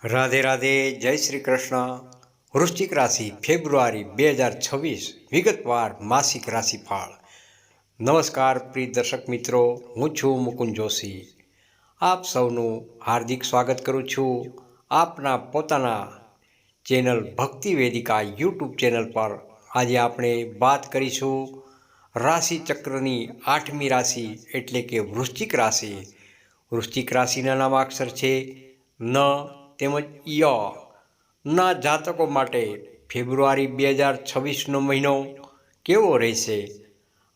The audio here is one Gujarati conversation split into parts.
રાધે રાધે, જય શ્રી કૃષ્ણ. વૃશ્ચિક રાશિ ફેબ્રુઆરી 2026 વિગતવાર માસિક રાશિફળ. નમસ્કાર પ્રિય દર્શક મિત્રો, હું છું મુકુંદ જોશી. આપ સૌનું હાર્દિક સ્વાગત કરું છું આપના પોતાના ચેનલ ભક્તિ વેદિકા યુટ્યુબ ચેનલ પર. આજે આપણે વાત કરીશું રાશિ ચક્રની 8મી રાશિ એટલે કે વૃશ્ચિક રાશિ. વૃશ્ચિક રાશિના નામાક્ષર છે ન તેમજ ય. ના જાતકો માટે ફેબ્રુઆરી 2026નો મહિનો કેવો રહેશે?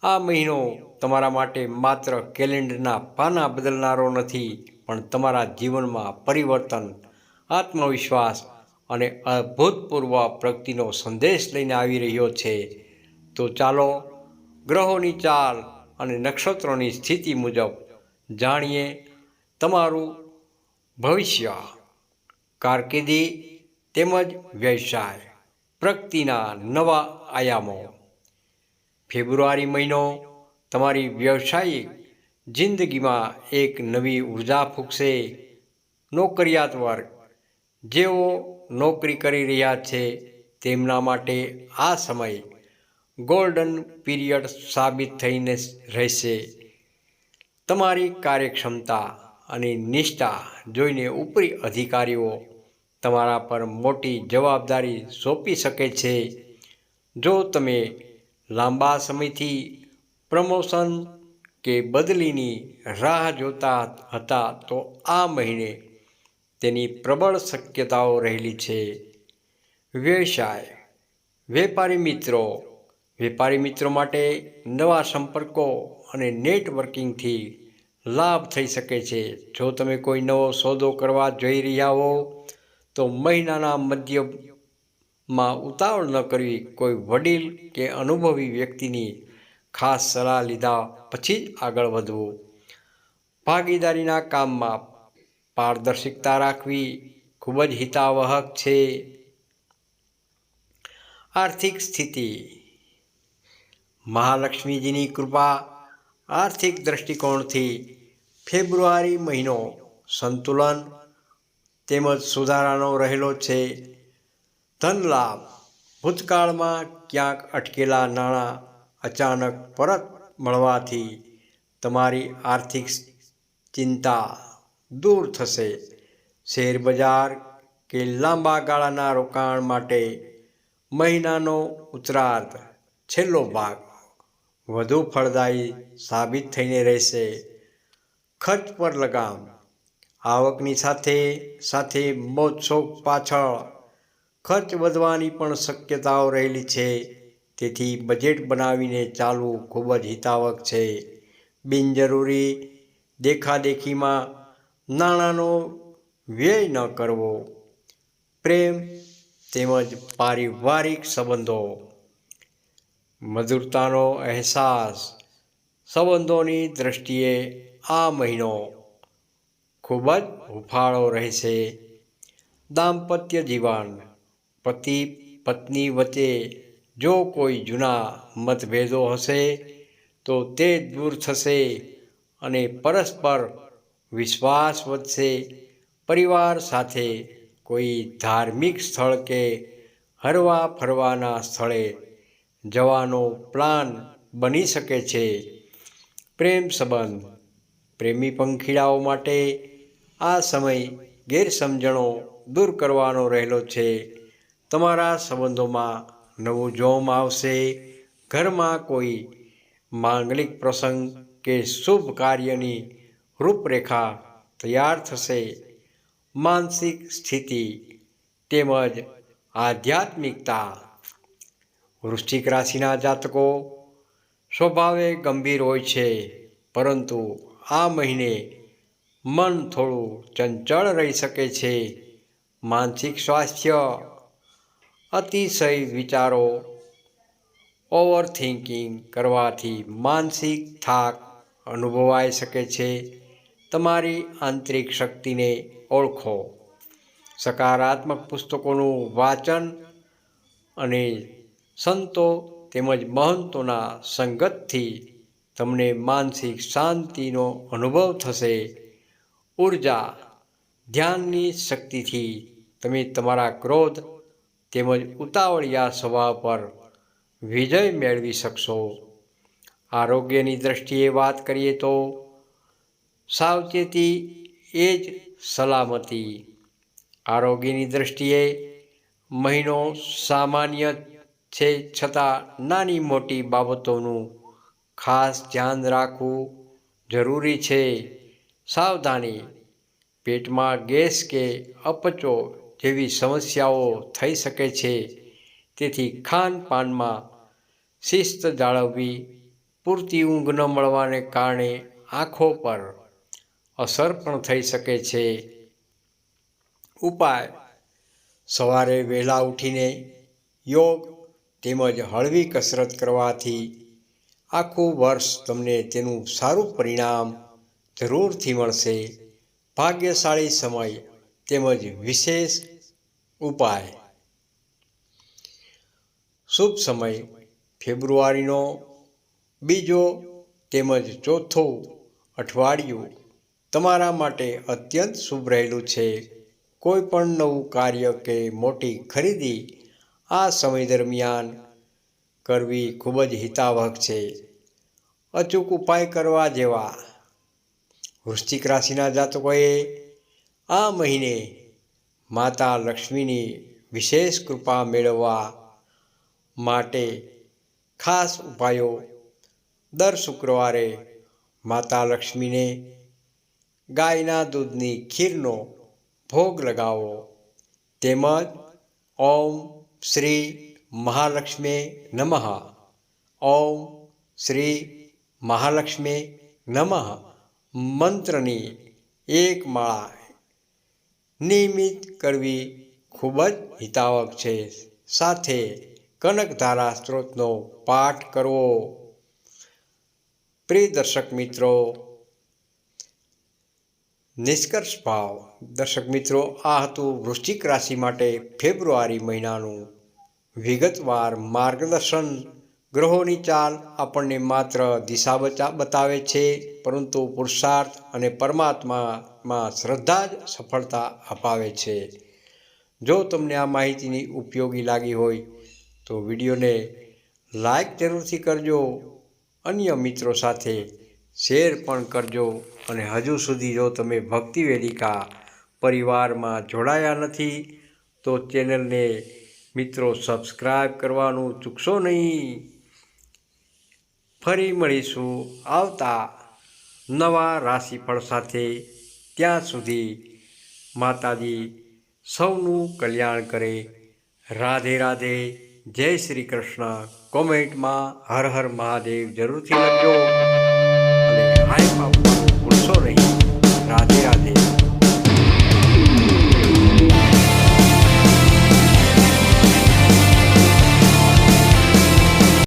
આ મહિનો તમારા માટે માત્ર કેલેન્ડરના પાના બદલનારો નથી, પણ તમારા જીવનમાં પરિવર્તન, આત્મવિશ્વાસ અને અભૂતપૂર્વ પ્રગતિનો સંદેશ લઈને આવી રહ્યો છે. તો ચાલો ગ્રહોની ચાલ અને નક્ષત્રોની સ્થિતિ મુજબ જાણીએ તમારું ભવિષ્ય, કારકિર્દી તેમજ વ્યવસાય પ્રગતિના નવા આયામો. ફેબ્રુઆરી મહિનો તમારી વ્યવસાયિક જિંદગીમાં એક નવી ઉર્જા ફૂંકશે. નોકરિયાત વર્ગ, જેઓ નોકરી કરી રહ્યા છે તેમના માટે આ સમય ગોલ્ડન પીરિયડ સાબિત થઈને રહેશે. તમારી કાર્યક્ષમતા અને નિષ્ઠા જોઈને ઉપરી અધિકારીઓ તમારા પર મોટી જવાબદારી સોંપી શકે છે. જો તમે લાંબા સમયથી પ્રમોશન કે બદલીની રાહ જોતા હતા તો આ મહિને તેની પ્રબળ શક્યતાઓ રહેલી છે. વ્યવસાય, વેપારી મિત્રો માટે નવા સંપર્કો અને નેટવર્કિંગથી લાભ થઈ શકે છે. જો તમે કોઈ નવો સોદો કરવા જઈ રહ્યા હો તો મહિનાના મધ્યમાં ઉતાવળ ન કરવી. કોઈ વડીલ કે અનુભવી વ્યક્તિની ખાસ સલાહ લીધા પછી જ આગળ વધવું. ભાગીદારીના કામમાં પારદર્શિતા રાખવી ખૂબ જ હિતાવહક છે. આર્થિક સ્થિતિ, મહાલક્ષ્મીજીની કૃપા. આર્થિક દૃષ્ટિકોણથી ફેબ્રુઆરી મહિનો સંતુલન તેમજ સુધારાનો રહેલો છે. ધન લાભ, ભૂતકાળમાં ક્યાંક અટકેલા નાણાં અચાનક પરત મળવાથી તમારી આર્થિક ચિંતા દૂર થશે. શેર બજાર કે લાંબા ગાળાના રોકાણ માટે મહિનાનો ઉત્તરાર્ધ છેલ્લો ભાગ વધુ ફળદાયી સાબિત થઈને રહેશે. ખર્ચ પર લગામ, આવકની સાથે સાથે મોજશોખ પાછળ ખર્ચ વધવાની પણ શક્યતાઓ રહેલી છે. તેથી બજેટ બનાવીને ચાલવું ખૂબ જ હિતાવક છે. બિનજરૂરી દેખાદેખીમાં નાણાંનો વ્યય ન કરવો. પ્રેમ તેમજ પારિવારિક સંબંધો, મધુરતાનો અહેસાસ. સંબંધોની દૃષ્ટિએ આ મહિનો ખૂબ જ હૂંફાળો રહેશે. દાંપત્ય જીવન, પતિ પત્ની વચ્ચે જો કોઈ જૂના મતભેદો હશે તો તે દૂર થશે અને પરસ્પર વિશ્વાસ વધશે. પરિવાર સાથે કોઈ ધાર્મિક સ્થળ કે હરવા ફરવાના સ્થળે જવાનો પ્લાન બની શકે છે. પ્રેમ સંબંધ, પ્રેમી પંખીડાઓ માટે આ સમય ગેરસમજણો દૂર કરવાનો રહેલો છે. તમારા સંબંધોમાં નવું જોમ આવશે. ઘરમાં કોઈ માંગલિક પ્રસંગ કે શુભ કાર્યની રૂપરેખા તૈયાર થશે. માનસિક સ્થિતિ તેમજ આધ્યાત્મિકતા, વૃશ્ચિક રાશિના જાતકો સ્વભાવે ગંભીર હોય છે, પરંતુ આ મહિને મન થોડું ચંચળ રહી શકે છે. માનસિક સ્વાસ્થ્ય, અતિશય વિચારો, ઓવરથિંકિંગ કરવાથી માનસિક થાક અનુભવાઈ શકે છે. તમારી આંતરિક શક્તિને ઓળખો. સકારાત્મક પુસ્તકોનું વાંચન અને સંતો તેમજ મહંતોના સંગતથી તમને માનસિક શાંતિનો અનુભવ થશે. ઉર્જા, ધ્યાનની શક્તિથી તમે તમારા ક્રોધ તેમજ ઉતાવળિયા સ્વભાવ પર વિજય મેળવી શકશો. આરોગ્યની દૃષ્ટિએ વાત કરીએ તો સાવચેતી એ જ સલામતી. આરોગ્યની દૃષ્ટિએ મહિનો સામાન્ય છે, છતાં નાની મોટી બાબતોનું ખાસ ધ્યાન રાખવું જરૂરી છે. સાવધાની: પેટમાં ગેસ કે અપચો જેવી સમસ્યાઓ થઈ શકે છે, તેથી ખાનપાનમાં શિસ્ત જાળવવી. પૂરતી ઊંઘ ન મળવાને કારણે આંખો પર અસર પણ થઈ શકે છે. ઉપાય: સવારે વહેલા ઉઠીને યોગ તેમજ હળવી કસરત કરવાથી આખું વર્ષ તમને તેનું સારું પરિણામ જરૂરથી મળશે. ભાગ્યશાળી સમય તેમજ વિશેષ ઉપાય: શુભ સમય: ફેબ્રુઆરીનો બીજો તેમજ ચોથો અઠવાડિયું તમારા માટે અત્યંત શુભ રહેલું છે. કોઈ પણ નવું કાર્ય કે મોટી ખરીદી આ સમય દરમિયાન કરવી ખૂબ જ હિતાવહ છે. અચૂક ઉપાય કરવા જેવા: વૃશ્ચિક રાશિના જાતકોએ આ મહિને માતા લક્ષ્મીની વિશેષ કૃપા મેળવવા માટે ખાસ ઉપાયો: દર શુક્રવારે માતા લક્ષ્મીને ગાયના દૂધની ખીરનો ભોગ લગાવો, તેમજ ઓમ શ્રી મહાલક્ષ્મી નમઃ, ઓમ શ્રી મહાલક્ષ્મી નમઃ મંત્રની એક માળા નિયમિત કરવી ખૂબ જ હિતાવહ છે. સાથે કનકધારા સ્ત્રોતનો પાઠ કરવો. પ્રિય દર્શક મિત્રો, નિષ્કર્ષ ભાવ: દર્શક મિત્રો, આ હતું વૃશ્ચિક રાશિ માટે ફેબ્રુઆરી મહિનાનું વિગતવાર માર્ગદર્શન. ગ્રહોની ચાલ આપણને માત્ર દિશા બતાવે છે, પરંતુ પુરુષાર્થ અને પરમાત્મામાં શ્રદ્ધા જ સફળતા અપાવે છે. જો તમને આ માહિતીની ઉપયોગી લાગી હોય તો વિડીયોને લાઈક જરૂરથી કરજો, અન્ય મિત્રો સાથે શેર પણ કરજો, અને હજુ સુધી જો તમે ભક્તિ વેદિકા પરિવારમાં જોડાયા નથી તો ચેનલને મિત્રો સબસ્ક્રાઈબ કરવાનું ચૂકશો નહીં. ફરી મળીશું આવતા નવા રાશિફળ સાથે. ત્યાં સુધી માતાજી સૌનું કલ્યાણ કરે. રાધે રાધે. જય શ્રી કૃષ્ણ. કોમેન્ટમાં હર હર મહાદેવ જરૂરથી લખજો.